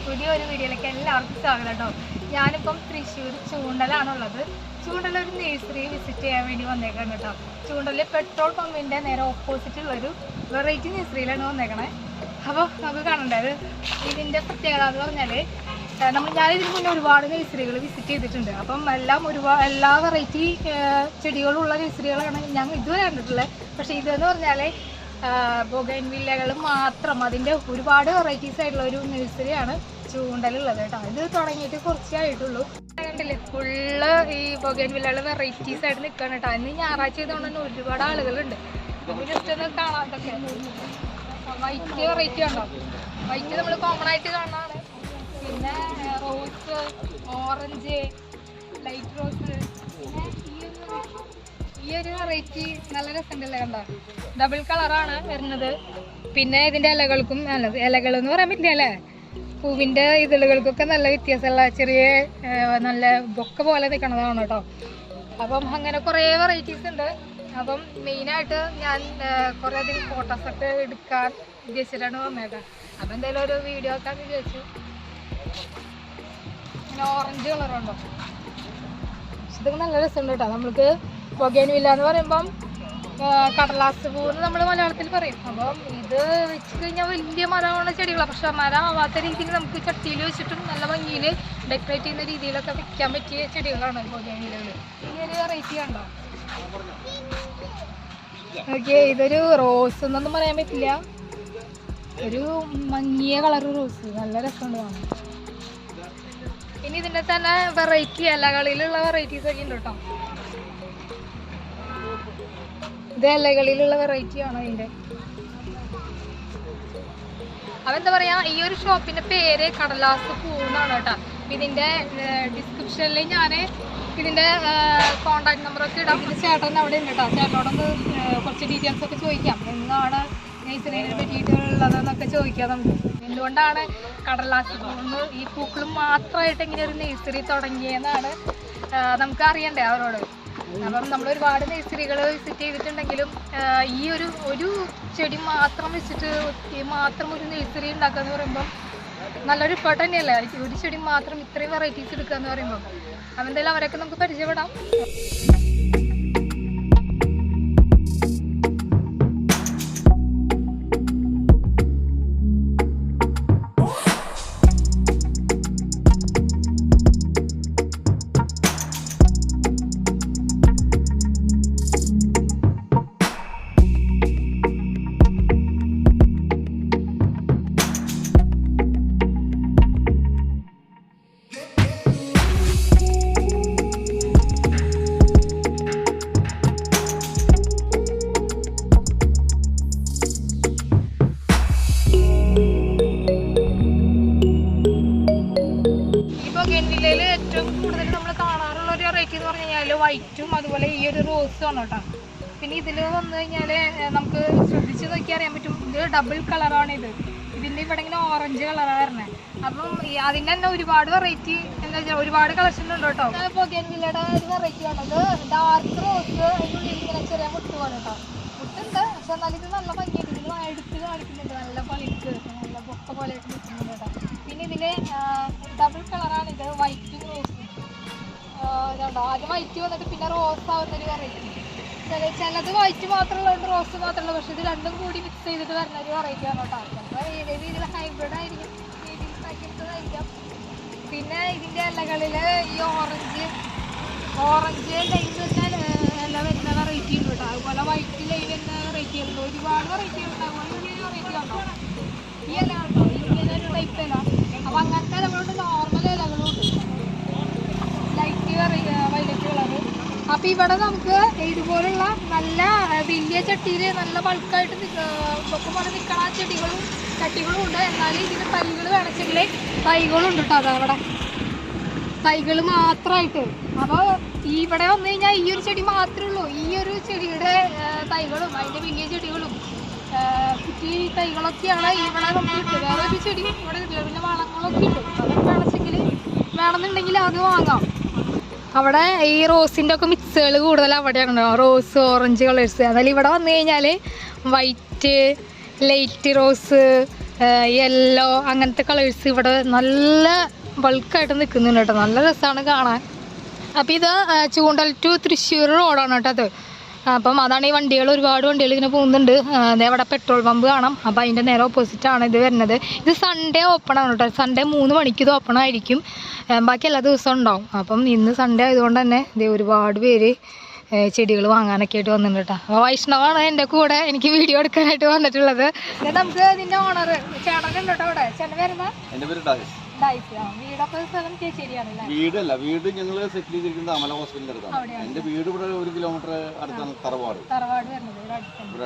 പുതിയൊരു വീഡിയോയിലേക്ക് എല്ലാവർക്കും സ്വാഗതം കേട്ടോ. ഞാനിപ്പം തൃശ്ശൂർ ചൂണ്ടലാണുള്ളത്. ചൂണ്ടൽ ഒരു നഴ്സറി വിസിറ്റ് ചെയ്യാൻ വേണ്ടി വന്നേക്കാം കേട്ടോ. ചൂണ്ടലിൽ പെട്രോൾ പമ്പിൻ്റെ നേരെ ഓപ്പോസിറ്റുള്ളൊരു വെറൈറ്റി നഴ്സറിയിലാണ് വന്നേക്കണേ. അപ്പോൾ നമുക്ക് കാണണ്ടത് ഇതിൻ്റെ പ്രത്യേകത എന്ന് പറഞ്ഞാൽ ഞാനിതിന് മുന്നേ ഒരുപാട് നഴ്സറികൾ വിസിറ്റ് ചെയ്തിട്ടുണ്ട്. അപ്പം എല്ലാ വെറൈറ്റി ചെടികളുള്ള നഴ്സറികളാണ് ഞാൻ ഇതുവരെ കണ്ടിട്ടുള്ളത്. പക്ഷേ ഇതെന്ന് പറഞ്ഞാൽ ബൊഗൈൻവില്ലകൾ മാത്രം, അതിൻ്റെ ഒരുപാട് വെറൈറ്റീസ് ആയിട്ടുള്ള ഒരു നഴ്സറിയാണ് ചൂണ്ടലുള്ളത് കേട്ടോ. ഇത് തുടങ്ങിയിട്ട് കുറച്ചായിട്ടുള്ളൂ. കണ്ടില്ലേ, ഫുള്ള് ഈ ബൊഗൈൻവില്ലകൾ വെറൈറ്റീസ് ആയിട്ട് നിൽക്കുകയാണ് കേട്ടോ. ഇന്ന് ഞായറാഴ്ച ചെയ്തുകൊണ്ട് തന്നെ ഒരുപാട് ആളുകളുണ്ട്. നമുക്ക് ജസ്റ്റ് ഒന്ന് കാണാതൊക്കെ വൈറ്റ് വെറൈറ്റി ഉണ്ടോ. വൈറ്റ് നമ്മൾ കോമൺ ആയിട്ട് കാണാനാണ്. പിന്നെ റോസ്, ഓറഞ്ച്, ലൈറ്റ് റോസ്, പിന്നെ ഈ ഒരു വെറൈറ്റി നല്ല രസമുണ്ടല്ലേ കണ്ടോ. ഡബിൾ കളറാണ് വരുന്നത്. പിന്നെ ഇതിൻ്റെ ഇലകൾക്കും ഇലകളെന്ന് പറയാൻ പറ്റില്ല അല്ലേ, പൂവിൻ്റെ ഇതളുകൾക്കൊക്കെ നല്ല വ്യത്യാസമുള്ള ചെറിയ നല്ല ബൊക്ക പോലെ നിൽക്കണതാണ് കേട്ടോ. അപ്പം അങ്ങനെ കുറേ വെറൈറ്റീസ് ഉണ്ട്. അപ്പം മെയിനായിട്ട് ഞാൻ കുറേ അധികം ഫോട്ടോസൊക്കെ എടുക്കാൻ ഉദ്ദേശിച്ചിട്ടാണ് വന്നേക്കാം. അപ്പം എന്തായാലും ഒരു വീഡിയോ ആക്കാൻ വിചാരിച്ചു. പിന്നെ ഓറഞ്ച് കളറുണ്ടോ, ഇതൊക്കെ നല്ല രസമുണ്ട് കേട്ടോ. നമുക്ക് ബൊഗൈൻവില്ല എന്ന് പറയുമ്പം കടലാസ് പൂ എന്ന് നമ്മൾ മലയാളത്തിൽ പറയും. അപ്പം ഇത് വെച്ച് കഴിഞ്ഞാൽ വലിയ മരമുള്ള ചെടികളാണ്. പക്ഷെ മരം ആവാത്ത രീതിയിൽ നമുക്ക് ചട്ടിയിൽ വെച്ചിട്ടും നല്ല ഭംഗിയിൽ ഡെക്കറേറ്റ് ചെയ്യുന്ന രീതിയിലൊക്കെ വെക്കാൻ പറ്റിയ ചെടികളാണ് ബൊഗൈൻവില്ലകൾ. ഈ ഒരു വെറൈറ്റി ഉണ്ടോ. ഓക്കെ, ഇതൊരു റോസ് എന്നൊന്നും പറയാൻ പറ്റില്ല, ഒരു മങ്ങിയ കളർ റോസ്, നല്ല രസമുണ്ട് കാണാൻ. ഇനി ഇതിൻ്റെ തന്നെ വെറൈറ്റി ഇലകളിലുള്ള വെറൈറ്റീസ് ഒക്കെ ഉണ്ട് കേട്ടോ. ഇത് ഇലകളിലുള്ള വെറൈറ്റി ആണ് അതിൻ്റെ. അതെന്താ പറയാ, ഈ ഒരു ഷോപ്പിന്റെ പേര് കടലാസ് പൂ എന്നാണ് കേട്ടോ. ഇതിന്റെ ഡിസ്ക്രിപ്ഷനിൽ ഞാൻ ഇതിന്റെ കോണ്ടാക്ട് നമ്പറൊക്കെ ഇടാം. ഇതിന്റെ ചേട്ടൻ അവിടെ ഉണ്ട് കേട്ടോ. ചേട്ടനോടൊന്ന് കുറച്ച് ഡീറ്റെയിൽസ് ഒക്കെ ചോദിക്കാം. എന്നാണ് നഴ്സറിയിൽ പറ്റിയിട്ടുള്ളതെന്നൊക്കെ ചോദിക്കാം നമുക്ക്. എന്തുകൊണ്ടാണ് കടലാസ് പൂന്ന് ഈ പൂക്കളും മാത്രമായിട്ട് ഇങ്ങനെ ഒരു നഴ്സറി തുടങ്ങിയെന്നാണ് നമുക്ക് അറിയണ്ടേ അവരോട്. അപ്പം നമ്മൾ ഒരുപാട് നഴ്സറികൾ വിസിറ്റ് ചെയ്തിട്ടുണ്ടെങ്കിലും ഈ ഒരു ചെടി മാത്രം വെച്ചിട്ട് മാത്രം ഒരു നഴ്സറി ഉണ്ടാക്കുക എന്ന് പറയുമ്പോൾ നല്ലൊരു എഫേർട്ട് തന്നെയല്ലേ. ഒരു ചെടി മാത്രം ഇത്രയും വെറൈറ്റീസ് എടുക്കുക എന്ന് പറയുമ്പോൾ അപ്പം എന്തായാലും അവരൊക്കെ നമുക്ക് പരിചയപ്പെടാം. ബൊഗൈൻവില്ലയിൽ ഏറ്റവും കൂടുതൽ നമ്മൾ കാണാറുള്ള ഒരു വെറൈറ്റി എന്ന് പറഞ്ഞു കഴിഞ്ഞാൽ വൈറ്റും അതുപോലെ ഈ ഒരു റോസും ആണ് കേട്ടോ. പിന്നെ ഇതിൽ വന്നു കഴിഞ്ഞാൽ നമുക്ക് ശ്രദ്ധിച്ച് നോക്കിയാൽ അറിയാൻ പറ്റും, ഇത് ഡബിൾ കളറാണ്. ഇതിൻ്റെ ഇവിടെ ഇങ്ങനെ ഓറഞ്ച് കളറാണ് വരുന്നത്. അപ്പം അതിൻ്റെ തന്നെ ഒരുപാട് വെറൈറ്റി എന്താ വെച്ചാൽ ഒരുപാട് കളക്ഷൻ ഉണ്ട് കേട്ടോ. ബൊഗൈൻവില്ലയുടെ ഒരു വെറൈറ്റി ആണത്. ഡാർക്ക് റോസ് അതിനുള്ളിൽ ഇങ്ങനെ ചെറിയ മുട്ട് പോലെ കേട്ടോ. മുട്ടുണ്ട്, പക്ഷെ എന്നാലും ഇത് നല്ല ഭംഗിയായിട്ട് ഇതിൽ എടുത്ത് കാണിക്കുന്നുണ്ട്. നല്ല പളിക്ക് നല്ല പൊക്ക പോലെ ആയിട്ട് നിൽക്കുന്നുണ്ട് കേട്ടോ. പിന്നെ ഇതിൽ ഡബിൾ കളറാണിത്, വൈറ്റും റോസും. ഇതുണ്ടോ, ആദ്യം വൈറ്റ് വന്നിട്ട് പിന്നെ റോസ് ആവുന്നൊരു വെറൈറ്റി. ചിലത് വൈറ്റ് മാത്രമുള്ളതുകൊണ്ട് റോസ് മാത്രമുള്ളൂ. പക്ഷെ ഇത് രണ്ടും കൂടി മിക്സ് ചെയ്തിട്ട് വരുന്ന ഒരു വെറൈറ്റി ആണ് കേട്ടോ. ചിലപ്പോൾ ഏത് രീതിയിൽ ഹൈബ്രിഡ് ആയിരിക്കും, രീതിയിൽ ഉണ്ടാക്കിയെടുത്തതായിരിക്കാം. പിന്നെ ഇതിൻ്റെ ഇലകളിൽ ഈ ഓറഞ്ച് ലൈൻ വെച്ചാൽ ഇല വരുന്ന വെറൈറ്റി ഉണ്ട് കേട്ടോ. അതുപോലെ വൈറ്റ് ലൈൻ വരുന്ന വെറൈറ്റി ഉണ്ട്. ഒരുപാട് വെറൈറ്റി ഉണ്ട്. അതുപോലെ ഈ വെറൈറ്റി ഉണ്ടോ, ഈ ഇല ഉണ്ടോ, ഇങ്ങനെ ഒരു ടൈപ്പ് ഇല. അപ്പോൾ അങ്ങനത്തെ ഇലകളുണ്ട്, നോർമൽ ഇലകളുണ്ട്, ലൈറ്റ് വയലറ്റ് കളറ്. അപ്പൊ ഇവിടെ നമുക്ക് ഇതുപോലുള്ള നല്ല വലിയ ചട്ടിയില് നല്ല ബൾക്കായിട്ട് പോലെ നിൽക്കണ ചട്ടികളും ഉണ്ട്. എന്നാലും ഇതിന് തൈകൾ വേണമെങ്കിൽ തൈകളും ഉണ്ട് കേട്ടോ. അതവിടെ തൈകൾ മാത്രമായിട്ട്. അപ്പോൾ ഇവിടെ വന്നു കഴിഞ്ഞാൽ ഈ ഒരു ചെടി മാത്രമേ ഉള്ളൂ. ഈ ഒരു ചെടിയുടെ തൈകളും അതിൻ്റെ വലിയ ചെടികളും കുറ്റി തൈകളൊക്കെയാണ് ഇവിടെ നമുക്ക് കിട്ടും. വേറെ ഒരു ചെടി ഇവിടെ കിട്ടില്ല. പിന്നെ വളങ്ങളൊക്കെ കിട്ടും. അതൊക്കെ വേണമെന്നുണ്ടെങ്കിൽ അത് വാങ്ങാം. അവിടെ ഈ റോസിൻ്റെ ഒക്കെ മിക്സുകൾ കൂടുതൽ അവിടെയാണ്. Rose, orange colours. എന്നാലും ഇവിടെ വന്നു കഴിഞ്ഞാൽ വൈറ്റ്, ലൈറ്റ് റോസ്, യെല്ലോ അങ്ങനത്തെ കളേഴ്സ് ഇവിടെ നല്ല ബൾക്കായിട്ട് നിൽക്കുന്നുണ്ട് കേട്ടോ. നല്ല രസമാണ് കാണാൻ. അപ്പോൾ ഇത് ചൂണ്ടൽ ടു തൃശ്ശൂർ റോഡാണ് കേട്ടോ അത്. അപ്പം അതാണ് ഈ വണ്ടികൾ, ഒരുപാട് വണ്ടികൾ ഇങ്ങനെ പോകുന്നുണ്ട്. അവിടെ പെട്രോൾ പമ്പ് കാണാം. അപ്പോൾ അതിൻ്റെ നേരെ ഓപ്പോസിറ്റാണ് ഇത് വരുന്നത്. ഇത് സൺഡേ ഓപ്പൺ ആണ് കേട്ടോ. സൺഡേ 3 മണിക്ക് ഇത് ഓപ്പൺ ആയിരിക്കും. ബാക്കി എല്ലാ ദിവസവും ഉണ്ടാവും. അപ്പം ഇന്ന് സൺഡേ ആയതുകൊണ്ട് തന്നെ ഇത് ഒരുപാട് പേര് ചെടികൾ വാങ്ങാനൊക്കെ ആയിട്ട് വന്നിട്ടുണ്ട് കേട്ടോ. അപ്പോൾ വൈഷ്ണവാണ് എൻ്റെ കൂടെ എനിക്ക് വീഡിയോ എടുക്കാനായിട്ട് വന്നിട്ടുള്ളത്. നമുക്ക് ഇതിൻ്റെ ഓണർ ചേട്ടൻ ഉണ്ട് കേട്ടോ. അവിടെ ചേട്ടൻ വരുന്ന വീടല്ല, വീട് ഞങ്ങൾ സെറ്റിൽ ചെയ്തിരിക്കുന്നത് അമല ഹോസ്പിറ്റലിന്റെ അടുത്താണ്. എന്റെ വീട് ഇവിടെ 1 കിലോമീറ്റർ അടുത്താണ്. തറവാട് ഇവിടെ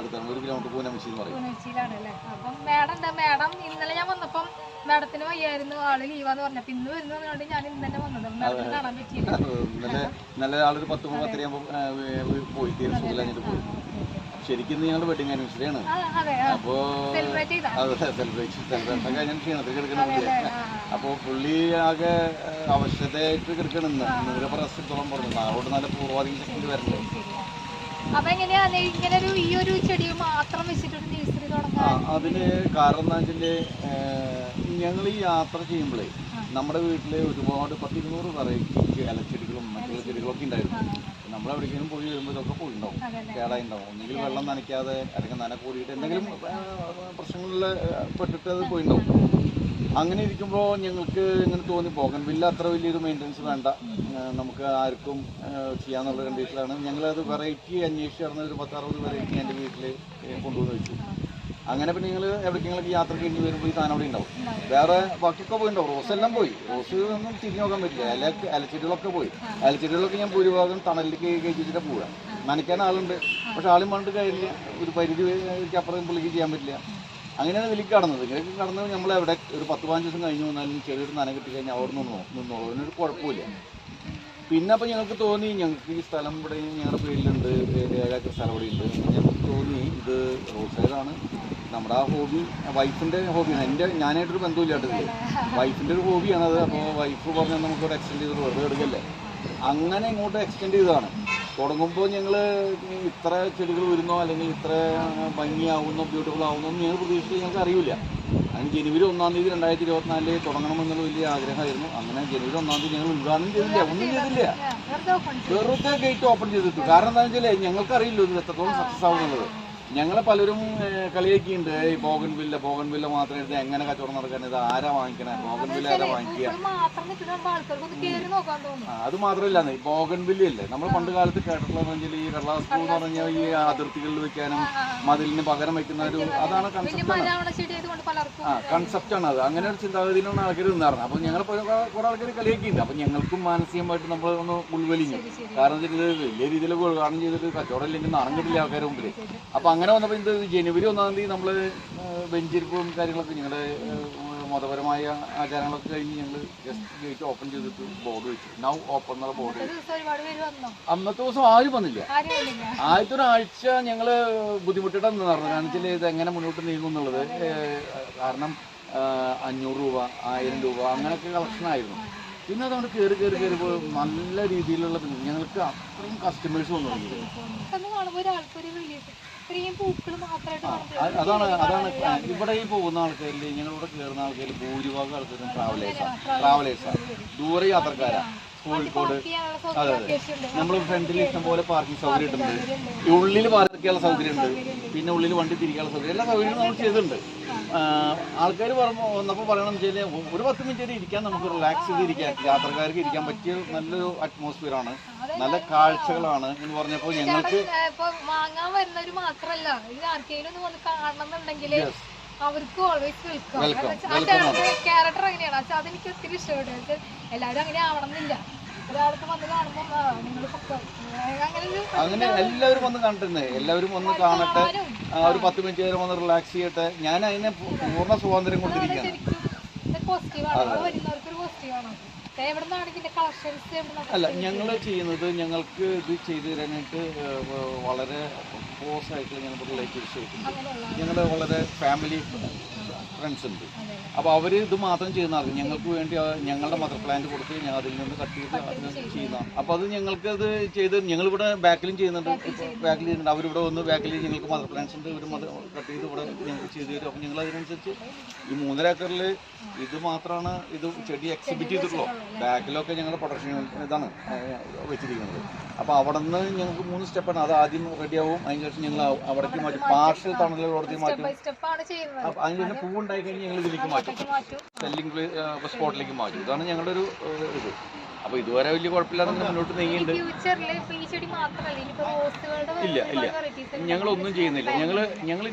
അടുത്താണ്. 1 കിലോമീറ്റർ പൂനമശ്ശി എന്ന് പറയും. അപ്പം മേഡം ഇന്നലെ ഞാൻ വന്നപ്പം മേഡത്തിന് വയ്യായിരുന്നു, ആള് ലീവാന്ന് പറഞ്ഞപ്പോ ഇന്ന് വരുന്നതുകൊണ്ട് ഞാൻ ഇന്ന് തന്നെ വന്നത്. മേഡത്തിന് കാണാൻ പറ്റിയില്ല. നല്ല ആളൊരു 10-10:30 പോയി തീർച്ചയായിട്ടും പോയി. ശരിക്കും ഞങ്ങളുടെ വെഡിങ് ആനിവേഴ്സറി ആണ്. അപ്പോ സെലിബ്രേഷൻ കഴിഞ്ഞ ക്ഷീണത്തിൽ കിടക്കണില്ല. അപ്പൊ പുള്ളി ആകെ അവശതയായിട്ട് കിടക്കണം. റെസ്റ്റോളം പറഞ്ഞു നാളോട് നല്ല പൂർവാധികം ശക്തി വരണ്ടേ. അതിന് കാരണം എന്താ വെച്ചാല് ഞങ്ങൾ ഈ യാത്ര ചെയ്യുമ്പോഴേ നമ്മുടെ വീട്ടില് ഒരുപാട് 10-200 വെറൈറ്റി ഇലച്ചെടികളും മറ്റുള്ള ചെടികളൊക്കെ ഉണ്ടായിരുന്നു. നമ്മളെവിടേക്കെങ്കിലും പോയി വരുമ്പോൾ ഇതൊക്കെ പോയിട്ടുണ്ടാവും, കേടായിട്ടുണ്ടാവും. ഒന്നുകിൽ വെള്ളം നനയ്ക്കാതെ അല്ലെങ്കിൽ നന കൂടിയിട്ട് എന്തെങ്കിലും പ്രശ്നങ്ങളിൽ പെട്ടിട്ട് അത് പോയിട്ടുണ്ടാവും. അങ്ങനെ ഇരിക്കുമ്പോൾ ഞങ്ങൾക്ക് ഇങ്ങനെ തോന്നി ബോഗൺവില്ല അത്ര വലിയൊരു മെയിൻ്റനൻസ് വേണ്ട, നമുക്ക് ആർക്കും ചെയ്യാന്നുള്ള കണ്ടീഷനിലാണ് ഞങ്ങളത് വെറൈറ്റി അന്വേഷിച്ച് നടന്ന ഒരു 10-60 വെറൈറ്റി എൻ്റെ വീട്ടിൽ കൊണ്ടുവന്ന് വെച്ചു. അങ്ങനെ പിന്നെ നിങ്ങൾ എവിടേക്കെങ്കിലും യാത്ര കഴിഞ്ഞ് വരുമ്പോൾ ഈ സാധനം അവിടെ ഉണ്ടാവും. വേറെ ബാക്കിയൊക്കെ പോയിട്ടുണ്ടാവും. റോസ് എല്ലാം പോയി. റോസ് ഒന്നും തിരിഞ്ഞു നോക്കാൻ പറ്റില്ല. ഇലച്ചെടികളൊക്കെ പോയി. ഇലച്ചെടികളൊക്കെ ഞാൻ ഭൂരിഭാഗം തണലിലേക്ക് കഴിച്ചിട്ട് പോവുക. നനയ്ക്കാൻ ആളുണ്ട്, പക്ഷെ ആളും പണ്ട് കഴിഞ്ഞില്ല. ഒരു പരിധി അപ്പുറം പുള്ളിക്ക് ചെയ്യാൻ പറ്റില്ല. അങ്ങനെയാണ് ഇതിലേക്ക് കടന്നത്. ഇങ്ങനെയൊക്കെ കടന്നത് നമ്മൾ എവിടെ ഒരു 10-15 ദിവസം കഴിഞ്ഞ് വന്നാലും ചെറിയൊരു നന കിട്ടി കഴിഞ്ഞാൽ അവിടെ നിന്നോളൂ. അതിനൊരു കുഴപ്പമില്ല. പിന്നെ അപ്പോൾ ഞങ്ങൾക്ക് തോന്നി ഞങ്ങൾക്ക് ഈ സ്ഥലം ഇവിടെ ഞങ്ങളുടെ പേരിലുണ്ട്, 7 ഏക്കർ സ്ഥലം ഇവിടെ ഉണ്ട്. ഞങ്ങൾക്ക് തോന്നി ഇത് റോഡ് സൈഡാണ്. നമ്മുടെ ആ ഹോബി വൈഫിൻ്റെ ഹോബിയാണ്. ഞാനായിട്ടൊരു ബന്ധമില്ലാട്ടത് വൈഫിൻ്റെ ഒരു ഹോബിയാണത്. അപ്പോൾ വൈഫ് പറഞ്ഞാൽ നമുക്കൊരു എക്സ്റ്റെൻഡ് ചെയ്ത് വെറുതെ എടുക്കല്ലേ, അങ്ങനെ ഇങ്ങോട്ട് എക്സ്റ്റെൻഡ് ചെയ്തതാണ്. തുടങ്ങുമ്പോൾ ഞങ്ങൾ ഇത്ര ചെടികൾ വരുന്നോ അല്ലെങ്കിൽ ഇത്ര ഭംഗിയാവുന്നോ ബ്യൂട്ടിഫുൾ ആവുന്നോ എന്ന് ഞങ്ങൾ പ്രതീക്ഷിച്ച് ഞങ്ങൾക്ക് അറിയില്ല. അതിന് ജനുവരി 1-ാം തീയതി 2024 തുടങ്ങണമെന്നുള്ള വലിയ ആഗ്രഹമായിരുന്നു. അങ്ങനെ ജനുവരി 1-ാം തീയതി ഞങ്ങൾ ഉദ്ഘാടനം ചെയ്തില്ല, ഒന്നും ചെയ്തില്ല. വെറുതെ ഗേറ്റ് ഓപ്പൺ ചെയ്തിട്ടു. കാരണം എന്താണെന്ന് വെച്ചാൽ ഞങ്ങൾക്കറിയില്ല ഇത് എത്രത്തോളം സക്സസ് ആവുന്നുള്ളത്. ഞങ്ങളെ പലരും കളിയാക്കിയുണ്ട്. ഈ ബോഗൺവില്ല മാത്രം എടുത്ത് എങ്ങനെ കച്ചവടം നടക്കാൻ, ഇത് ആരാ വാങ്ങിക്കണേ, ബോഗൺവില്ല ആരാ വാങ്ങിക്കുക. അത് മാത്രമല്ല, ഈ ബോഗൺവില്ലയല്ലേ നമ്മൾ പണ്ട് കാലത്ത് കേട്ടിട്ടുള്ളതെന്ന് വെച്ചാൽ ഈ കടലാസ് പൂ എന്ന് പറഞ്ഞാൽ ഈ അതിർത്തികളിൽ വെക്കാനും മതിലിന് പകരം വെക്കുന്ന ഒരു അതാണ് കൺസെപ്റ്റാണ് അത്. അങ്ങനെ ഒരു ചിന്താഗതിയിലാണ് ആൾക്കാർ നിന്നാറുണ്ട്. അപ്പം ഞങ്ങൾ കുറെ ആൾക്കാർ കളിയാക്കിയിട്ടുണ്ട്. അപ്പം ഞങ്ങൾക്കും മാനസികമായിട്ട് നമ്മൾ ഒന്ന് ഉൾവലിഞ്ഞു. കാരണം ഇത് വലിയ രീതിയിൽ ഉദ്ഘാടനം ചെയ്തിട്ട് കച്ചവടം ഇല്ലെങ്കിൽ നാണം കിട്ടില്ല ആൾക്കാരുടെ മുമ്പിൽ. അപ്പം അങ്ങനെ വന്നപ്പോൾ ഇത് ജനുവരി 1-ാം തീയതി നമ്മൾ ബെഞ്ചിരിപ്പും കാര്യങ്ങളൊക്കെ ഞങ്ങളുടെ മതപരമായ ആചാരങ്ങളൊക്കെ കഴിഞ്ഞ് ഞങ്ങൾ ജസ്റ്റ് ഗേറ്റ് ഓപ്പൺ ചെയ്തിട്ട് ബോർഡ് വെച്ചു. നൗ ഓപ്പൺ എന്നുള്ള ബോർഡ്. അന്നത്തെ ദിവസം ആരും വന്നില്ല. ആദ്യത്തെ ഒരാഴ്ച ഞങ്ങൾ ബുദ്ധിമുട്ടിട്ടാണ് നടന്നത്. കാരണം വെച്ചാൽ ഇത് എങ്ങനെ മുന്നോട്ട് നീങ്ങും എന്നുള്ളത്. കാരണം 500 രൂപ 1000 രൂപ അങ്ങനെയൊക്കെ കളക്ഷനായിരുന്നു. പിന്നെ അതുകൊണ്ട് കയറിപ്പോൾ നല്ല രീതിയിലുള്ള ഞങ്ങൾക്ക് അത്രയും കസ്റ്റമേഴ്സ് വന്നു തുടങ്ങി. അതാണ് ഇവിടെ ഈ പോകുന്ന ആൾക്കാരിൽ ഞങ്ങളിവിടെ കയറുന്ന ആൾക്കാരിൽ ഭൂരിഭാഗം ആൾക്കാരും ട്രാവലേഴ്സാണ്, ദൂര യാത്രക്കാരാണ്. കോഴിക്കോട്. അതെ നമ്മൾ ഫ്രണ്ടിൽ ഇഷ്ടംപോലെ പാർക്കിംഗ് സൗകര്യം ഉണ്ട്, ഉള്ളിൽ പാർക്ക് ചെയ്യാനുള്ള സൗകര്യം ഉണ്ട്, പിന്നെ ഉള്ളിൽ വണ്ടി തിരിക്കാനുള്ള സൗകര്യം, എല്ലാ സൗകര്യങ്ങളും നമ്മൾ ചെയ്തിട്ടുണ്ട്. ആൾക്കാർ വന്നപ്പോൾ പറയണമെന്ന് വെച്ചാൽ ഒരു 10 മിനിറ്റ് ഇരിക്കാൻ നമുക്ക് റിലാക്സ് ചെയ്തിരിക്കാൻ, യാത്രക്കാർക്ക് ഇരിക്കാൻ പറ്റിയ നല്ലൊരു അറ്റ്മോസ്ഫിയറാണ്, നല്ല കാഴ്ചകളാണ് എന്ന് പറഞ്ഞപ്പോൾ ഞങ്ങൾക്ക് വാങ്ങാൻ വരുന്നവർ മാത്രമല്ല ഇത് ആർക്കെങ്കിലും വന്ന് കാണണമെന്നുണ്ടെങ്കിൽ അവർക്ക് ഓൾവേസ് വെൽക്കം. ക്യാരക്ടർ എങ്ങനെയാണ് അതെനിക്ക് ഒത്തിരി ഇഷ്ടപ്പെട്ടു. എല്ലാവരും അങ്ങനെ ആവണമെന്നില്ല. ഒരാൾക്ക് വന്ന് കാണുമ്പോൾ നിങ്ങൾ അങ്ങനെ എല്ലാവരും വന്ന് കണ്ടിരുന്നേ, എല്ലാവരും വന്ന് കാണട്ടെ, ഒരു 10 മിനിറ്റ് നേരം വന്ന് റിലാക്സ് ചെയ്യട്ടെ. ഞാൻ അതിനെ പൂർണ്ണ സ്വാതന്ത്ര്യം കൊണ്ടിരിക്കുകയാണ്. അല്ല, ഞങ്ങൾ ചെയ്യുന്നത്, ഞങ്ങൾക്ക് ഇത് ചെയ്തു തരാനായിട്ട് വളരെ ക്ലോസായിട്ട് ഞങ്ങളുടെ റിലേറ്റീവ്സ് ഞങ്ങൾ വളരെ ഫാമിലി ഫ്രണ്ട്സ് ഉണ്ട്. അപ്പോൾ അവർ ഇത് മാത്രം ചെയ്യുന്നതാണ്. ഞങ്ങൾക്ക് വേണ്ടി ഞങ്ങളുടെ മദർ പ്ലാന്റ് കൊടുത്ത് ഞാൻ അതിൽ നിന്ന് കട്ട് ചെയ്ത് അതിന് ചെയ്യുന്നതാണ്. അപ്പോൾ അത് ഞങ്ങൾക്ക് അത് ചെയ്ത് ഞങ്ങളിവിടെ ബാക്കിലും ചെയ്യുന്നുണ്ട്, ബാക്കിൽ ചെയ്യുന്നുണ്ട്. അവരിവിടെ വന്ന് ബാക്കിൽ ഞങ്ങൾക്ക് മദർ പ്ലാന്റ്സ് ഉണ്ട്, ഇവർ കട്ട് ചെയ്ത് ഇവിടെ ഞങ്ങൾക്ക് ചെയ്ത് തരും. അപ്പോൾ ഞങ്ങൾ അതിനനുസരിച്ച് ഈ 3.5 ഏക്കറിൽ ഇത് മാത്രമാണ് ഇത് ചെടി എക്സിബിറ്റ് ചെയ്തിട്ടുള്ളൂ. ബാക്കിലൊക്കെ ഞങ്ങളുടെ പ്രൊഡക്ഷൻ ഇതാണ് വെച്ചിരിക്കുന്നത്. അപ്പോൾ അവിടെ നിന്ന് ഞങ്ങൾക്ക് 3 സ്റ്റെപ്പാണ്. അത് ആദ്യം റെഡിയാവും, അതിന് ശേഷം ഞങ്ങൾ അവിടേക്ക് മാറ്റും, പാർഷ്യൽ തണലോടത്തേക്ക് മാറ്റും. അതിന് ശേഷം പൂവുണ്ടായി കഴിഞ്ഞ് ഞങ്ങൾ ഇതിലേക്ക് മാറ്റും, സെല്ലിംഗ് സ്പോട്ടിലേക്ക് മാറ്റും. ഇതാണ് ഞങ്ങളുടെ ഒരു ഇത്. അപ്പോൾ ഇതുവരെ വലിയ കുഴപ്പമില്ലാതെ മുന്നോട്ട് നീങ്ങിയിട്ടുണ്ട്. ഇല്ല ഇല്ല, ഞങ്ങളൊന്നും ചെയ്യുന്നില്ല. ഞങ്ങൾ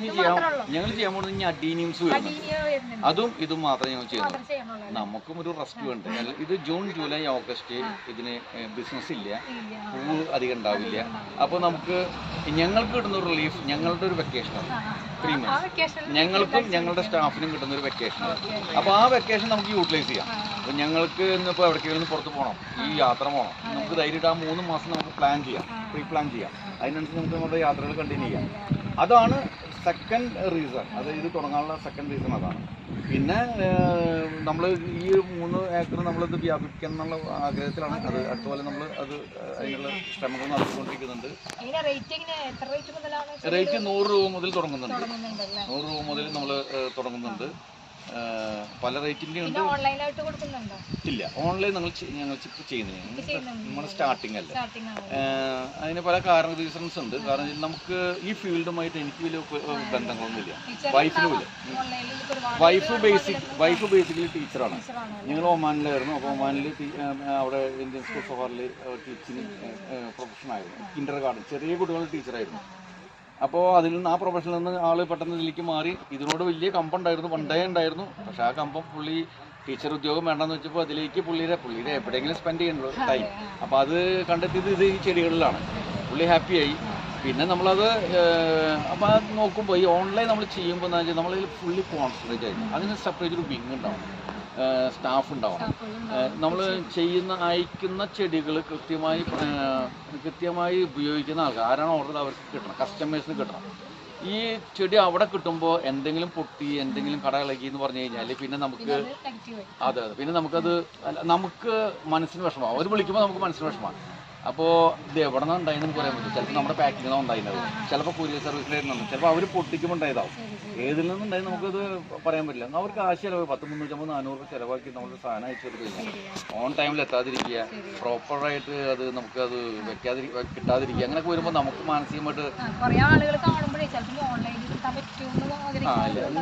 ചെയ്യാൻ പോകുന്നത് ഇനി അഡീനിയംസ് വരുന്നുണ്ട്. അതും ഇതും മാത്രമേ ഞങ്ങൾ ചെയ്യുന്നുള്ളൂ. നമുക്കും ഒരു റെസ്റ്റ് ഉണ്ട്. ഇത് ജൂൺ, ജൂലൈ, ഓഗസ്റ്റ് ഇതിന് ബിസിനസ് ഇല്ല, പൂവ് അധികം ഉണ്ടാവില്ല. അപ്പോൾ നമുക്ക് ഞങ്ങൾക്ക് കിട്ടുന്ന ഒരു റിലീഫ് ഞങ്ങളുടെ ഒരു വെക്കേഷനാണ്. 3 months ഞങ്ങൾക്കും ഞങ്ങളുടെ സ്റ്റാഫിനും കിട്ടുന്ന ഒരു വെക്കേഷനാണ്. അപ്പോൾ ആ വെക്കേഷൻ നമുക്ക് യൂട്ടിലൈസ് ചെയ്യാം. അപ്പോൾ ഞങ്ങൾക്ക് ഇന്നിപ്പോൾ എവിടേക്കെങ്കിലും പുറത്ത് പോകണം, ഈ യാത്ര പോകണം, നമുക്ക് ധൈര്യമായിട്ട് ആ 3 മാസം നമുക്ക് പ്ലാൻ ചെയ്യാം, പ്രീ പ്ലാൻ ചെയ്യാം. അതിനനുസരിച്ച് നമുക്ക് നമ്മുടെ യാത്രകൾ കണ്ടിന്യൂ ചെയ്യാം. അതാണ് സെക്കൻഡ് റീസൺ. അത് ഇത് തുടങ്ങാനുള്ള സെക്കൻഡ് റീസൺ അതാണ്. പിന്നെ നമ്മൾ ഈ 3 ഏക്കർ നമ്മളിത് വ്യാപിപ്പിക്കണം എന്നുള്ള ആഗ്രഹത്തിലാണ്. അത് അടുത്തപോലെ നമ്മൾ അത് അതിനുള്ള ശ്രമങ്ങൾ നടത്തിക്കൊണ്ടിരിക്കുന്നുണ്ട്. റേറ്റ് 100 രൂപ മുതൽ തുടങ്ങുന്നുണ്ട്. 100 രൂപ മുതൽ നമ്മൾ തുടങ്ങുന്നുണ്ട്. പല റേറ്റിൻ്റെ ഉണ്ട്. ഇല്ല, ഓൺലൈൻ ഞങ്ങൾ ചെയ്യുന്നത് നമ്മൾ സ്റ്റാർട്ടിങ് അല്ല. അതിന് പല റീസൺസ് ഉണ്ട്. കാരണം നമുക്ക് ഈ ഫീൽഡുമായിട്ട് എനിക്ക് വലിയ ബന്ധങ്ങളൊന്നുമില്ല. വൈഫ് ബേസിക്കലി ടീച്ചറാണ്. ഞങ്ങൾ ഒമാനിലായിരുന്നു. അപ്പോൾ ഒമാനിൽ അവിടെ ഇന്ത്യൻ സ്കൂൾ സഫാറിൽ ടീച്ചിങ് പ്രൊഫഷനായിരുന്നു. കിൻഡർ ഗാർഡൻ ചെറിയ കുട്ടികളുടെ ടീച്ചറായിരുന്നു. അപ്പോൾ അതിൽ നിന്ന് ആ പ്രൊഫഷനിൽ നിന്ന് ആൾ പെട്ടെന്ന് ഇതിലേക്ക് മാറി. ഇതിനോട് വലിയ കമ്പുണ്ടായിരുന്നു, പണ്ടേ ഉണ്ടായിരുന്നു. പക്ഷേ ആ കമ്പം പുള്ളി ടീച്ചർ ഉദ്യോഗം വേണ്ടെന്ന് വെച്ചപ്പോൾ അതിലേക്ക് പുള്ളിയുടെ എവിടെയെങ്കിലും സ്പെൻഡ് ചെയ്യണല്ലോ ടൈം. അപ്പോൾ അത് കണ്ടെത്തിയത് ഇത് ഈ ചെടികളിലാണ്. പുള്ളി ഹാപ്പിയായി. പിന്നെ നമ്മളത് അപ്പോൾ അത് നോക്കുമ്പോൾ ഈ ഓൺലൈൻ നമ്മൾ ചെയ്യുമ്പോൾ എന്താ വെച്ചാൽ നമ്മളതിൽ ഫുള്ളി കോൺസെൻട്രേറ്റ് ആയിരുന്നു. അതിന് സെപ്പറേറ്റ് ഒരു വിങ് ഉണ്ടാവും, സ്റ്റാഫ് ഉണ്ടാവണം. നമ്മൾ അയക്കുന്ന ചെടികൾ കൃത്യമായി ഉപയോഗിക്കുന്ന ആൾക്കാർ ആരാണ് ഓർഡർ അവർക്ക് കിട്ടണം, കസ്റ്റമേഴ്സിന് കിട്ടണം. ഈ ചെടി അവിടെ കിട്ടുമ്പോൾ എന്തെങ്കിലും പൊട്ടി, എന്തെങ്കിലും കട ഇളകി എന്ന് പറഞ്ഞു കഴിഞ്ഞാൽ പിന്നെ നമുക്ക് അതെ പിന്നെ നമുക്ക് മനസ്സിന് വിഷമമാണ്. അവർ വിളിക്കുമ്പോൾ നമുക്ക് മനസ്സിന് വിഷമമാണ്. അപ്പോൾ ഇത് എവിടെ നിന്നാണ് ഉണ്ടായിരുന്നെന്ന് പറയാൻ പറ്റും. ചിലപ്പോൾ നമ്മുടെ പാക്കിംഗ് നിന്നാണ് ഉണ്ടായിരുന്നത്, ചിലപ്പോൾ കൊറിയർ സർവീസിലായിരുന്നു, ചിലപ്പോൾ അവർ പൊട്ടിക്കുമ്പോൾ ഉണ്ടായതാവും. ഏതിൽ നിന്നുണ്ടായി നമുക്കത് പറയാൻ പറ്റില്ല. അവർക്ക് ആശ ചിലവ് 10, 350, 400 ചിലവാക്കി നമ്മൾ സാധനം അയച്ചു കൊടുക്കുക, ഓൺ ടൈമിൽ എത്താതിരിക്കുക, പ്രോപ്പറായിട്ട് അത് നമുക്കത് കിട്ടാതിരിക്കുക, അങ്ങനെയൊക്കെ വരുമ്പോൾ നമുക്ക് മാനസികമായിട്ട്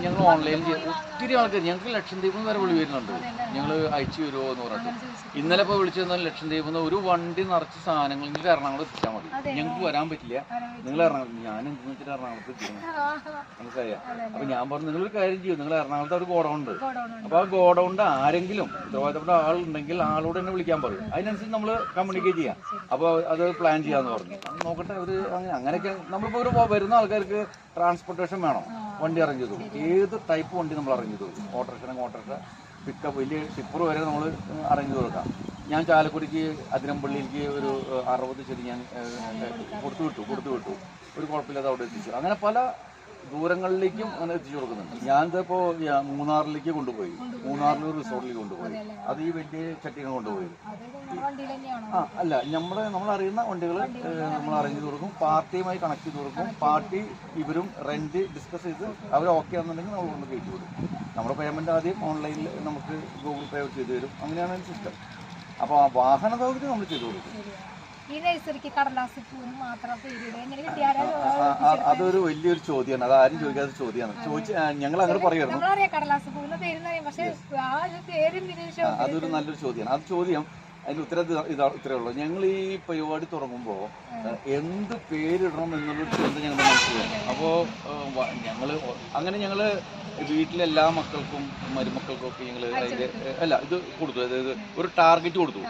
ഞങ്ങൾ ഓൺലൈൻ ഒത്തിരി ആൾക്കാർ ഞങ്ങൾക്ക് ലക്ഷദ്വീപിൽ നിന്ന് വരെ വിളി വരുന്നുണ്ട്. ഞങ്ങൾ അയച്ചു വരുമോ എന്ന് പറഞ്ഞിട്ട്. ഇന്നലെ ഇപ്പോൾ വിളിച്ചു തന്നാൽ ലക്ഷദ്വീപിൽ നിന്ന് ഒരു വണ്ടി നിറച്ച് സാധനങ്ങൾ നിങ്ങൾ എറണാകുളത്ത് എത്തിച്ചാൽ മതി, ഞങ്ങൾക്ക് വരാൻ പറ്റില്ല, നിങ്ങൾ എറണാകുളത്ത്. ഞാൻ എന്തെന്ന് വെച്ചിട്ട് എറണാകുളത്ത് എത്തിക്കണം, മനസ്സിലായ. അപ്പോൾ ഞാൻ പറഞ്ഞു നിങ്ങളൊരു കാര്യം ചെയ്യും, നിങ്ങൾ എറണാകുളത്ത് ഒരു ഗോഡൗൺ ഉണ്ട്. അപ്പോൾ ആ ഗോഡൗണിൻ്റെ ആരെങ്കിലും ഉത്തരവാദിത്തപ്പെട്ട ആളുണ്ടെങ്കിൽ ആളോട് തന്നെ വിളിക്കാൻ പറയും. അതിനനുസരിച്ച് നമ്മൾ കമ്മ്യൂണിക്കേറ്റ് ചെയ്യാം. അപ്പോൾ അത് പ്ലാൻ ചെയ്യാമെന്ന് പറഞ്ഞു. നോക്കട്ടെ അവർ അങ്ങനെയൊക്കെ. നമ്മളിപ്പോൾ ഒരു വരുന്ന ആൾക്കാർക്ക് ട്രാൻസ്പോർട്ടേഷൻ വേണം, വണ്ടി അറേഞ്ച് ചെയ്തു. ഏത് ടൈപ്പ് വണ്ടി നമ്മൾ അറേഞ്ച് ചെയ്തു, ഓട്ടോറിക്ഷ പിക്കപ്പ്, വലിയ ടിപ്പർ വരെ നമ്മൾ അറേഞ്ച് ചെയ്ത് കൊടുക്കാം. ഞാൻ ചാലക്കുടിക്ക് അതിരമ്പള്ളിയിലേക്ക് ഒരു 60 ചെടി ഞാൻ കൊടുത്തു വിട്ടു. ഒരു കുഴപ്പമില്ലാതെ അവിടെ എത്തിച്ചു. അങ്ങനെ പല ദൂരങ്ങളിലേക്കും അങ്ങനെ എത്തിച്ചു കൊടുക്കുന്നുണ്ട്. ഞാനിതിപ്പോൾ മൂന്നാറിലേക്ക് കൊണ്ടുപോയി, മൂന്നാറിൽ ഒരു റിസോർട്ടിലേക്ക് കൊണ്ടുപോയി. അത് ഈ വലിയ ചട്ടികൾ കൊണ്ടുപോയി. അല്ല, നമ്മൾ അറിയുന്ന വണ്ടികൾ നമ്മൾ അറേഞ്ച് ചെയ്ത് കൊടുക്കും, പാർട്ടിയുമായി കണക്ട് ചെയ്ത് കൊടുക്കും. പാർട്ടി ഇവരും റെന്റ് ഡിസ്കസ് ചെയ്ത് അവർ ഓക്കെ ആണെന്നുണ്ടെങ്കിൽ നമ്മൾ കൊണ്ട് കയറ്റി കൊടുക്കും. നമ്മുടെ പേയ്മെൻറ്റ് ആദ്യം ഓൺലൈനിൽ നമുക്ക് ഗൂഗിൾ പേ ചെയ്ത് തരും. അങ്ങനെയാണ് അതിൻ്റെ സിസ്റ്റം. അപ്പോൾ ആ വാഹന സൗകര്യം നമ്മൾ ചെയ്തു കൊടുക്കും. അതൊരു വലിയൊരു ചോദ്യമാണ്. അത് ആരും ചോദിക്കാത്ത ചോദ്യമാണ്. ഞങ്ങൾ അങ്ങനെ പറയുമായിരുന്നു. അതൊരു നല്ലൊരു ചോദ്യമാണ്. അത് ചോദ്യം അതിൻ്റെ ഇത്രേ ഉള്ളൂ. ഞങ്ങൾ ഈ പരിപാടി തുടങ്ങുമ്പോൾ എന്ത് പേരിടണം എന്നുള്ളൊരു ചിന്ത ഞങ്ങളുടെ മനസ്സിൽ വന്നു. അപ്പോൾ ഞങ്ങള് വീട്ടിലെല്ലാ മക്കൾക്കും മരുമക്കൾക്കും ഒക്കെ ഞങ്ങൾ അതിന്റെ ഇത് കൊടുത്തു. അതായത് ഒരു ടാർഗറ്റ് കൊടുത്തു,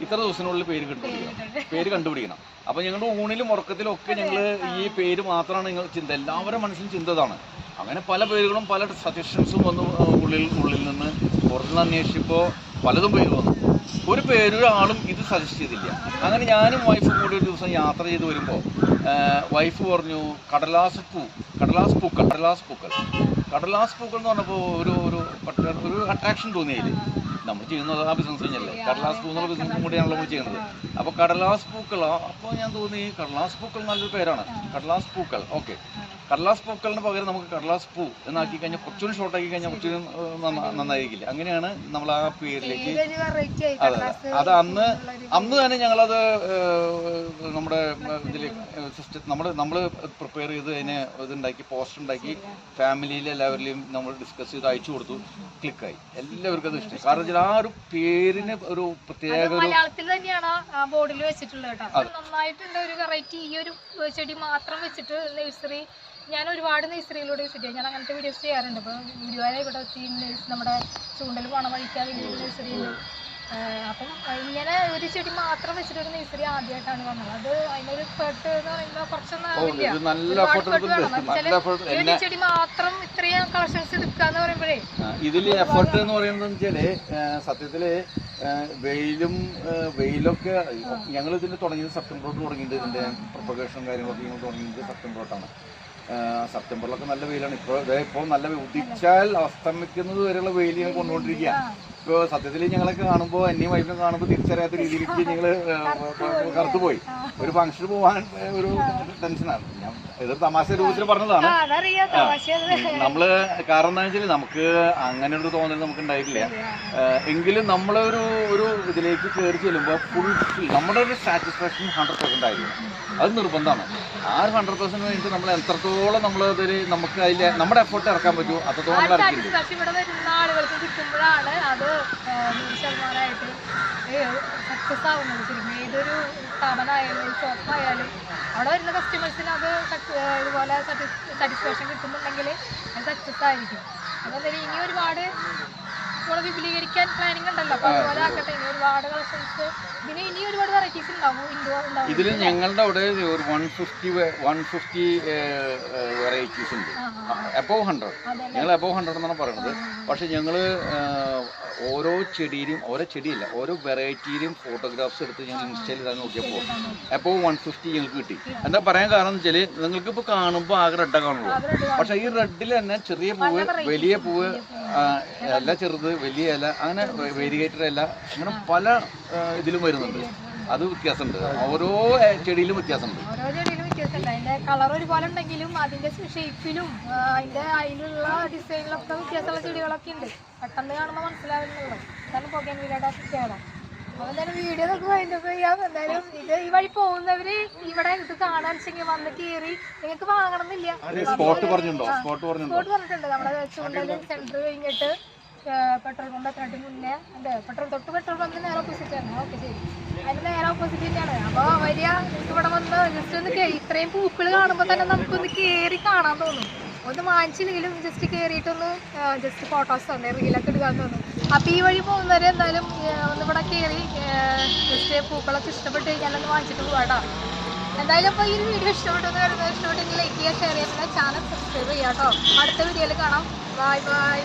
ഇത്ര ദിവസത്തിനുള്ളിൽ പേര് കണ്ടുപിടിക്കണം. അപ്പൊ ഞങ്ങളുടെ ഊണിലും ഉറക്കത്തിലും ഒക്കെ ഞങ്ങള് ഈ പേര് മാത്രമാണ് നിങ്ങൾ ചിന്ത, എല്ലാവരുടെ മനസ്സിലും ചിന്തതാണ്. അങ്ങനെ പല പേരുകളും പല സജഷൻസും വന്നു ഉള്ളിൽ നിന്ന് പുറത്തുനിന്ന് അന്വേഷിച്ചപ്പോൾ പലതും പേര് വന്നു. ഒരു പേരൊരാളും ഇത് സജസ്റ്റ് ചെയ്തില്ല. അങ്ങനെ ഞാനും വൈഫും കൂടി ഒരു ദിവസം യാത്ര ചെയ്ത് വരുമ്പോൾ വൈഫ് പറഞ്ഞു കടലാസ് പൂക്കൾ എന്ന് പറഞ്ഞപ്പോൾ ഒരു അട്രാക്ഷൻ തോന്നിയില്ലേ. നമ്മൾ ചെയ്യുന്നത് ആ ബിസിനസ് തന്നെയല്ലേ, കടലാസ് പൂ എന്നുള്ള ബിസിനസ്സും കൂടിയാണല്ലോ നമ്മൾ ചെയ്യുന്നത്. അപ്പോൾ കടലാസ് പൂക്കൾ, അപ്പോൾ ഞാൻ തോന്നി കടലാസ് പൂക്കൾ നല്ലൊരു പേരാണ്, കടലാസ് പൂക്കൾ. ഓക്കെ, കടലാസ് പൂക്കളിന് പകരം നമുക്ക് കടലാസ് പൂ എന്നാക്കി കഴിഞ്ഞാൽ കുറച്ചുകൂടി ഷോർട്ടാക്കി കഴിഞ്ഞാൽ കുറച്ചുകൂടി നന്നായിരിക്കില്ല. അങ്ങനെയാണ് നമ്മൾ ആ പേരിലേക്ക്. അത് അന്ന് തന്നെ ഞങ്ങളത് നമ്മുടെ ഇതിൽ നമ്മൾ പ്രിപ്പയർ ചെയ്ത് അതിനെ ഇതുണ്ടാക്കി പോസ്റ്റർ ഉണ്ടാക്കി ഫാമിലിയിൽ എല്ലാവരിലും നമ്മൾ ഡിസ്കസ് ചെയ്ത് അയച്ചു കൊടുത്തു. ക്ലിക്കായി, എല്ലാവർക്കും അത് ഇഷ്ടമായി. കാരണം വെച്ചാൽ ആ ഒരു പേരിന് ഒരു പ്രത്യേക മലയാളത്തിൽ തന്നെയാണ് ആ ബോർഡിൽ വെച്ചിട്ടുള്ളത് കേട്ടോ. നന്നായിട്ടുള്ള ഒരു വെറൈറ്റി ഈ ഒരു ചെടി മാത്രം വെച്ചിട്ട് നഴ്സറി ഞാൻ ഒരുപാട് നഴ്സറിയിലൂടെ വിസിറ്റ് ചെയ്യാം. ഞാൻ അങ്ങനത്തെ വീഡിയോസ് ചെയ്യാറുണ്ട്. ഇപ്പോൾ ഗുരുവായൂർ ഇവിടെ നമ്മുടെ ചൂണ്ടൽ പോണ വഴിക്കാൻ വലിയ നഴ്സറിയിൽ. അപ്പം ഇങ്ങനെ ഒരു ചെടി മാത്രം വെച്ചിട്ടൊരു നഴ്സറി ആദ്യമായിട്ടാണ് വന്നത്. അത് അതിനൊരു എഫേർട്ട് എന്ന് പറയുമ്പോൾ കുറച്ചൊന്നും ഒരു ചെടി മാത്രം ഇത്രയും കളക്ഷൻസ് എടുക്കാന്ന് പറയുമ്പോഴേ ഇതിൽ എഫേർട്ട് എന്ന് പറയുന്നത് സത്യത്തില് വെയിലൊക്കെ ഞങ്ങൾ ഇതിന് തുടങ്ങിയത് സെപ്റ്റംബർ തൊട്ട് തുടങ്ങിയിട്ട് ഇതിന്റെ പ്രൊപ്പഗേഷനും കാര്യങ്ങളൊക്കെ ഞങ്ങൾ തുടങ്ങിയത് സെപ്റ്റംബർ തൊട്ടാണ്. സെപ്റ്റംബറിലൊക്കെ നല്ല വെയിലാണ്. ഇപ്പോൾ നല്ല ഉദിച്ചാൽ അസ്തമിക്കുന്നത് വരെയുള്ള വെയിൽ ഞങ്ങൾ കൊണ്ടുകൊണ്ടിരിക്കുക. ഇപ്പോൾ സത്യത്തിൽ ഞങ്ങളൊക്കെ കാണുമ്പോൾ എന്നെയും വൈഫിനെ കാണുമ്പോൾ തിരിച്ചറിയാത്ത രീതിയിലേക്ക് ഞങ്ങൾ കറുത്തുപോയി. ഒരു ഫംഗ്ഷന് പോകാൻ ഒരു ടെൻഷനാണ്. ഞാൻ ഇതൊരു തമാശ രൂപത്തിൽ പറഞ്ഞതാണ്. നമ്മള് കാരണം എന്താ വെച്ചാൽ നമുക്ക് അങ്ങനെ ഒരു തോന്നൽ നമുക്ക് ഉണ്ടായിട്ടില്ല. എങ്കിലും നമ്മളൊരു ഇതിലേക്ക് കയറി ചെല്ലുമ്പോൾ ഫുൾഫിൽ നമ്മുടെ ഒരു സാറ്റിസ്ഫാക്ഷൻ 100% ആയിരിക്കും. അത് നിർബന്ധമാണ്. ആ 100% വേണ്ടിയിട്ട് നമ്മൾ എത്രത്തോളം നമ്മളതൊരു നമുക്ക് അതിൽ നമ്മുടെ എഫേർട്ട് ഇറക്കാൻ പറ്റുമോ അത്രത്തോളം ആളുകൾക്ക് കിട്ടുമ്പോഴാണ് അത് 100% സക്സസ് ആവുന്നത്. ശരിക്കും ഏതൊരു സ്ഥാപനമായാലും ഷോപ്പായാലും അവിടെ വരുന്ന കസ്റ്റമേഴ്സിന് അത് ഇതുപോലെ സാറ്റിസ്ഫാക്ഷൻ കിട്ടുന്നുണ്ടെങ്കിൽ അത് സക്സസ് ആയിരിക്കും. അതെന്തായാലും ഇനി ഒരുപാട് നമ്മളെ വിപുലീകരിക്കാൻ പ്ലാനിങ് ഉണ്ടല്ലോ. അപ്പൊ അതുപോലെ ആക്കട്ടെ, ഇനി ഒരുപാട് കളക്ഷൻസ്, ഇതിന് ഇനി ഒരുപാട് വെറൈറ്റീസ് ഉണ്ടാവും. ഇതിൽ ഞങ്ങളുടെ അവിടെ ഒരു 150 വെറൈറ്റീസ് ഉണ്ട്. അബവ് 100, ഞങ്ങൾ അബവ് 100 എന്നാണ് പറയുന്നത്. പക്ഷെ ഞങ്ങൾ ഓരോ ചെടിയില്ല ഓരോ വെറൈറ്റിയിലും ഫോട്ടോഗ്രാഫ്സ് എടുത്ത് ഞങ്ങൾ ഇൻസ്റ്റയിൽ ഇതാ നോക്കിയപ്പോൾ അബവ് 150 ഞങ്ങൾക്ക് കിട്ടി. എന്താ പറയാൻ കാരണം എന്ന് വെച്ചാൽ നിങ്ങൾക്ക് ഇപ്പോൾ കാണുമ്പോൾ ആകെ റെഡാ കാണുള്ളൂ. പക്ഷെ ഈ റെഡിൽ തന്നെ ചെറിയ പൂവ്, വലിയ പൂവ്, ഇല ചെറുത്, വലിയ ഇല, അങ്ങനെ വേരിഗേറ്റഡ് ഇല, അങ്ങനെ പല ഇതിലും വരുന്നുണ്ട്. അത് വ്യത്യാസമുണ്ട്, ഓരോ ചെടിയിലും വ്യത്യാസമുണ്ട്. അതിന്റെ കളർ ഒരുപോലെ ഉണ്ടെങ്കിലും അതിന്റെ ഷേപ്പിലും അതിലുള്ള ഡിസൈനിലൊക്കെ വ്യത്യാസമുള്ള ചെടികളൊക്കെ ഉണ്ട്. പെട്ടെന്ന് കാണുമ്പോൾ മനസ്സിലാവുന്നുള്ളൂ. എന്നാലും പോകാൻ വീടാ പ്രത്യേകത. അപ്പൊ എന്തായാലും വീഡിയോ നമുക്ക് വൈൻഡപ്പ് ചെയ്യാം. എന്തായാലും ഇത് ഈ വഴി പോകുന്നവര് ഇവിടെ ഇത് കാണാൻ വെച്ചെങ്കിൽ വന്ന് കയറി നിങ്ങൾക്ക് വാങ്ങണമെന്നില്ല. സ്പോട്ട് പറഞ്ഞിട്ടുണ്ട്. നമ്മുടെ ചൂണ്ടല് സെന്റർ കഴിഞ്ഞിട്ട് പെട്രോൾ പമ്പ് എത്രയായിട്ട് മുന്നേ പെട്രോൾ പമ്പിന് നേരെ ഓപ്പോസിറ്റ് തന്നെ. ഓക്കെ, ശരി, അതിന് നേരെ ഓപ്പോസിറ്റ് തന്നെയാണ്. അപ്പോൾ വരിക, ഇവിടെ വന്ന് ജസ്റ്റ് ഒന്ന് ഇത്രയും പൂക്കൾ കാണുമ്പോൾ തന്നെ നമുക്കൊന്ന് കയറി കാണാൻ തോന്നും. ഒന്ന് വാങ്ങിച്ചില്ലെങ്കിലും ജസ്റ്റ് കയറിയിട്ടൊന്ന് ജസ്റ്റ് ഫോട്ടോസോ റീലൊക്കെ എടുക്കാൻ തോന്നും. അപ്പോൾ ഈ വഴി പോകുന്നവരെ എന്തായാലും ഒന്ന് ഇവിടെ കയറി ജസ്റ്റ് പൂക്കളൊക്കെ ഇഷ്ടപ്പെട്ട് കഴിഞ്ഞാൽ ഒന്ന് വാങ്ങിച്ചിട്ട് പോകാട്ടോ. എന്തായാലും അപ്പോൾ ഈ ഒരു വീഡിയോ ഇഷ്ടപ്പെട്ടെന്ന് വരുന്നത്, ഇഷ്ടപ്പെട്ടെങ്കിൽ ലൈക്ക് ചെയ്യുക, ഷെയർ ചെയ്യുക, പിന്നെ ചാനൽ സബ്സ്ക്രൈബ് ചെയ്യാം കേട്ടോ. അടുത്ത വീഡിയോയിൽ കാണാം. Bye bye.